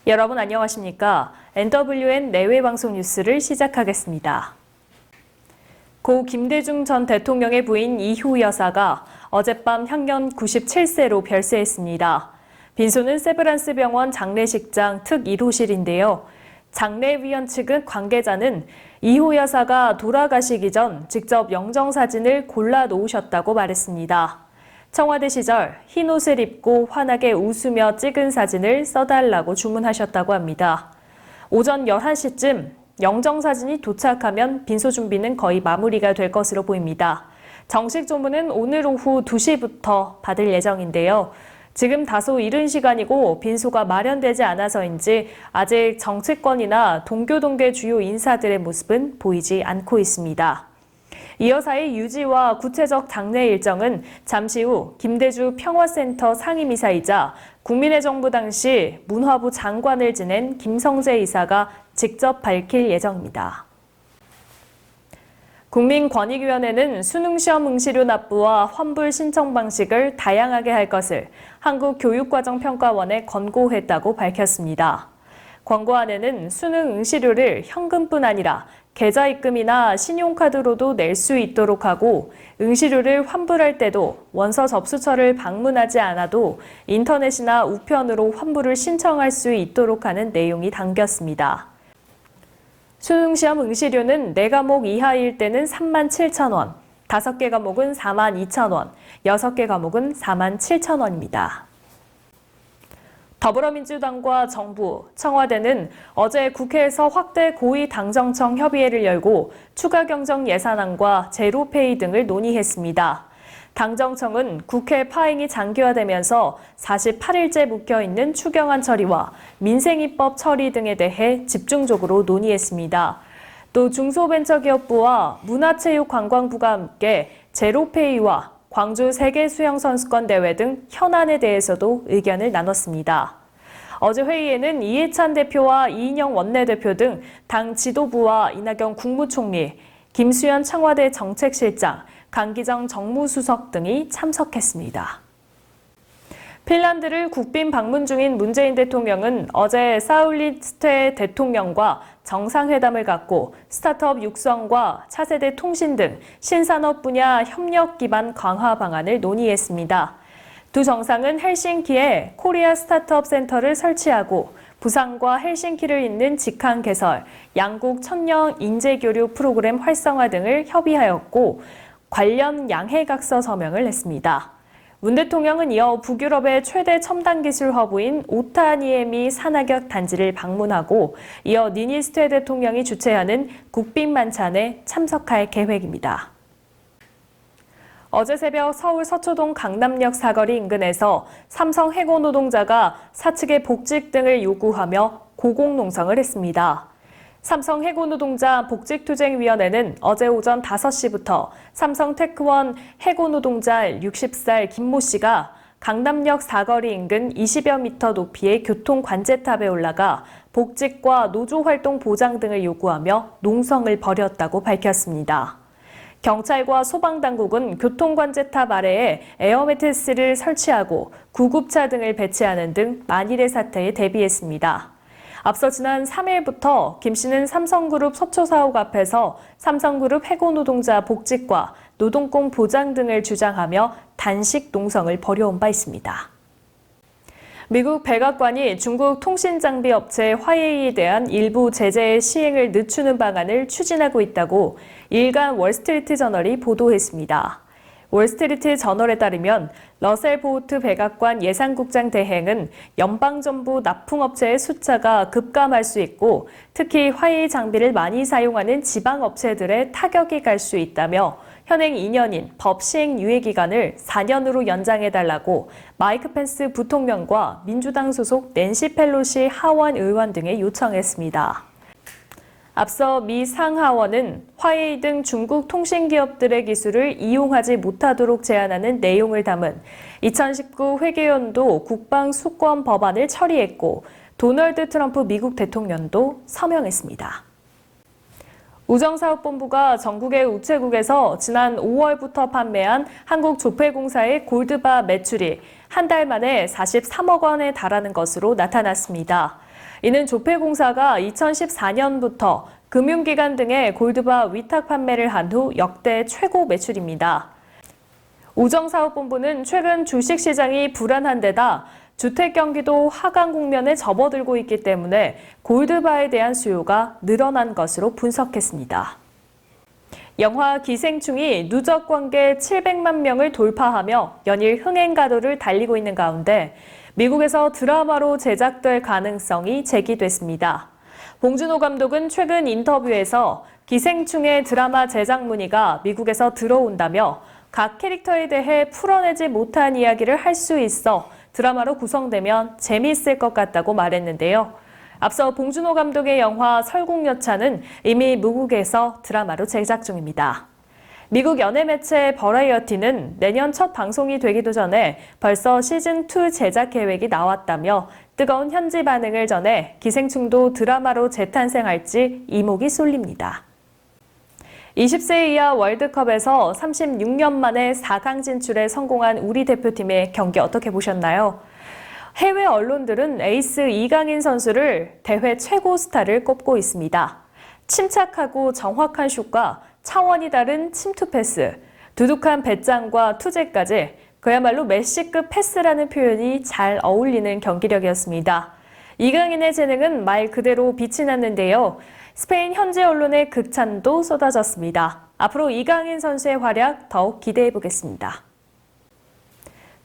여러분 안녕하십니까? NWN 내외방송 뉴스를 시작하겠습니다. 고 김대중 전 대통령의 부인 이효 여사가 어젯밤 향년 97세로 별세했습니다. 빈소는 세브란스 병원 장례식장 특 1호실인데요. 장례위원 측은 관계자는 이효 여사가 돌아가시기 전 직접 영정사진을 골라 놓으셨다고 말했습니다. 청와대 시절 흰 옷을 입고 환하게 웃으며 찍은 사진을 써달라고 주문하셨다고 합니다. 오전 11시쯤 영정사진이 도착하면 빈소 준비는 거의 마무리가 될 것으로 보입니다. 정식 조문은 오늘 오후 2시부터 받을 예정인데요. 지금 다소 이른 시간이고 빈소가 마련되지 않아서인지 아직 정치권이나 동교동계 주요 인사들의 모습은 보이지 않고 있습니다. 이 여사의 유지와 구체적 장례 일정은 잠시 후 김대주 평화센터 상임이사이자 국민의 정부 당시 문화부 장관을 지낸 김성재 이사가 직접 밝힐 예정입니다. 국민권익위원회는 수능시험 응시료 납부와 환불 신청 방식을 다양하게 할 것을 한국교육과정평가원에 권고했다고 밝혔습니다. 권고안에는 수능 응시료를 현금뿐 아니라 계좌입금이나 신용카드로도 낼 수 있도록 하고 응시료를 환불할 때도 원서 접수처를 방문하지 않아도 인터넷이나 우편으로 환불을 신청할 수 있도록 하는 내용이 담겼습니다. 수능시험 응시료는 4과목 이하일 때는 37,000원, 5개 과목은 42,000원, 6개 과목은 47,000원입니다. 더불어민주당과 정부, 청와대는 어제 국회에서 확대 고위 당정청 협의회를 열고 추가 경정 예산안과 제로페이 등을 논의했습니다. 당정청은 국회 파행이 장기화되면서 48일째 묵혀있는 추경안 처리와 민생입법 처리 등에 대해 집중적으로 논의했습니다. 또 중소벤처기업부와 문화체육관광부가 함께 제로페이와 광주 세계수영선수권대회 등 현안에 대해서도 의견을 나눴습니다. 어제 회의에는 이해찬 대표와 이인영 원내대표 등 당 지도부와 이낙연 국무총리, 김수현 청와대 정책실장, 강기정 정무수석 등이 참석했습니다. 핀란드를 국빈 방문 중인 문재인 대통령은 어제 사울리스테 대통령과 정상회담을 갖고 스타트업 육성과 차세대 통신 등 신산업 분야 협력 기반 강화 방안을 논의했습니다. 두 정상은 헬싱키에 코리아 스타트업 센터를 설치하고 부산과 헬싱키를 잇는 직항 개설, 양국 천년 인재교류 프로그램 활성화 등을 협의하였고 관련 양해각서 서명을 했습니다. 문 대통령은 이어 북유럽의 최대 첨단 기술 허브인 오타니에미 산악역 단지를 방문하고 이어 니니스테 대통령이 주최하는 국빈 만찬에 참석할 계획입니다. 어제 새벽 서울 서초동 강남역 사거리 인근에서 삼성 해고 노동자가 사측의 복직 등을 요구하며 고공농성을 했습니다. 삼성 해고노동자 복직투쟁위원회는 어제 오전 5시부터 삼성 테크원 해고노동자 60살 김모 씨가 강남역 사거리 인근 20여 미터 높이의 교통관제탑에 올라가 복직과 노조활동 보장 등을 요구하며 농성을 벌였다고 밝혔습니다. 경찰과 소방당국은 교통관제탑 아래에 에어매트리스를 설치하고 구급차 등을 배치하는 등 만일의 사태에 대비했습니다. 앞서 지난 3일부터 김 씨는 삼성그룹 서초사옥 앞에서 삼성그룹 해고노동자 복직과 노동권 보장 등을 주장하며 단식 농성을 벌여온 바 있습니다. 미국 백악관이 중국 통신장비 업체 화웨이에 대한 일부 제재 시행을 늦추는 방안을 추진하고 있다고 일간 월스트리트 저널이 보도했습니다. 월스트리트 저널에 따르면 러셀 보우트 백악관 예산국장 대행은 연방정부 납품업체의 숫자가 급감할 수 있고 특히 화웨이 장비를 많이 사용하는 지방업체들의 타격이 갈 수 있다며 현행 2년인 법 시행 유예기간을 4년으로 연장해달라고 마이크 펜스 부통령과 민주당 소속 낸시 펠로시 하원 의원 등에 요청했습니다. 앞서 미 상하원은 화웨이 등 중국 통신기업들의 기술을 이용하지 못하도록 제한하는 내용을 담은 2019 회계연도 국방수권 법안을 처리했고 도널드 트럼프 미국 대통령도 서명했습니다. 우정사업본부가 전국의 우체국에서 지난 5월부터 판매한 한국조폐공사의 골드바 매출이 한 달 만에 43억 원에 달하는 것으로 나타났습니다. 이는 조폐공사가 2014년부터 금융기관 등의 골드바 위탁 판매를 한 후 역대 최고 매출입니다. 우정사업본부는 최근 주식시장이 불안한 데다 주택 경기도 하강 국면에 접어들고 있기 때문에 골드바에 대한 수요가 늘어난 것으로 분석했습니다. 영화 기생충이 누적 관객 700만 명을 돌파하며 연일 흥행 가도를 달리고 있는 가운데 미국에서 드라마로 제작될 가능성이 제기됐습니다. 봉준호 감독은 최근 인터뷰에서 기생충의 드라마 제작 문의가 미국에서 들어온다며 각 캐릭터에 대해 풀어내지 못한 이야기를 할 수 있어 드라마로 구성되면 재미있을 것 같다고 말했는데요. 앞서 봉준호 감독의 영화 설국열차는 이미 미국에서 드라마로 제작 중입니다. 미국 연예 매체 버라이어티는 내년 첫 방송이 되기도 전에 벌써 시즌2 제작 계획이 나왔다며 뜨거운 현지 반응을 전해 기생충도 드라마로 재탄생할지 이목이 쏠립니다. 20세 이하 월드컵에서 36년 만에 4강 진출에 성공한 우리 대표팀의 경기 어떻게 보셨나요? 해외 언론들은 에이스 이강인 선수를 대회 최고 스타를 꼽고 있습니다. 침착하고 정확한 슛과 차원이 다른 침투 패스, 두둑한 배짱과 투재까지 그야말로 메시급 패스라는 표현이 잘 어울리는 경기력이었습니다. 이강인의 재능은 말 그대로 빛이 났는데요. 스페인 현지 언론의 극찬도 쏟아졌습니다. 앞으로 이강인 선수의 활약 더욱 기대해보겠습니다.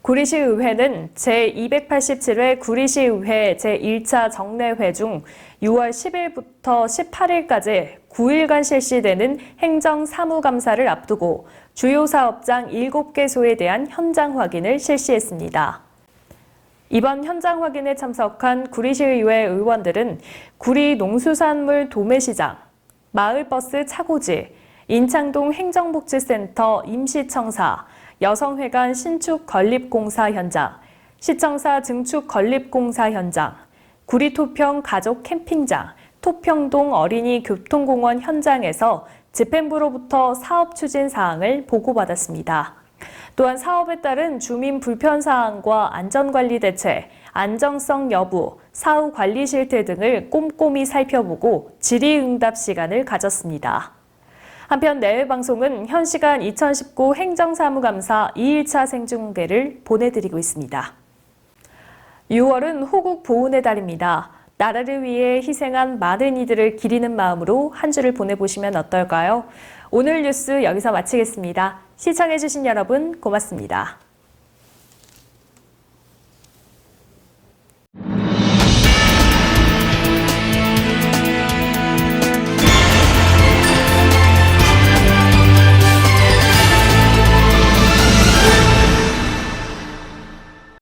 구리시의회는 제287회 구리시의회 제1차 정례회 중 6월 10일부터 18일까지 9일간 실시되는 행정사무감사를 앞두고 주요 사업장 7개소에 대한 현장 확인을 실시했습니다. 이번 현장 확인에 참석한 구리시의회 의원들은 구리 농수산물 도매시장, 마을버스 차고지, 인창동 행정복지센터 임시청사, 여성회관 신축 건립공사 현장, 시청사 증축 건립공사 현장, 구리토평 가족 캠핑장, 토평동 어린이 교통공원 현장에서 집행부로부터 사업 추진 사항을 보고받았습니다. 또한 사업에 따른 주민 불편 사항과 안전관리 대책, 안정성 여부, 사후 관리 실태 등을 꼼꼼히 살펴보고 질의응답 시간을 가졌습니다. 한편 내외방송은 현 시간 2019 행정사무감사 2일차 생중계를 보내드리고 있습니다. 6월은 호국 보훈의 달입니다. 나라를 위해 희생한 많은 이들을 기리는 마음으로 한 주를 보내보시면 어떨까요? 오늘 뉴스 여기서 마치겠습니다. 시청해주신 여러분 고맙습니다.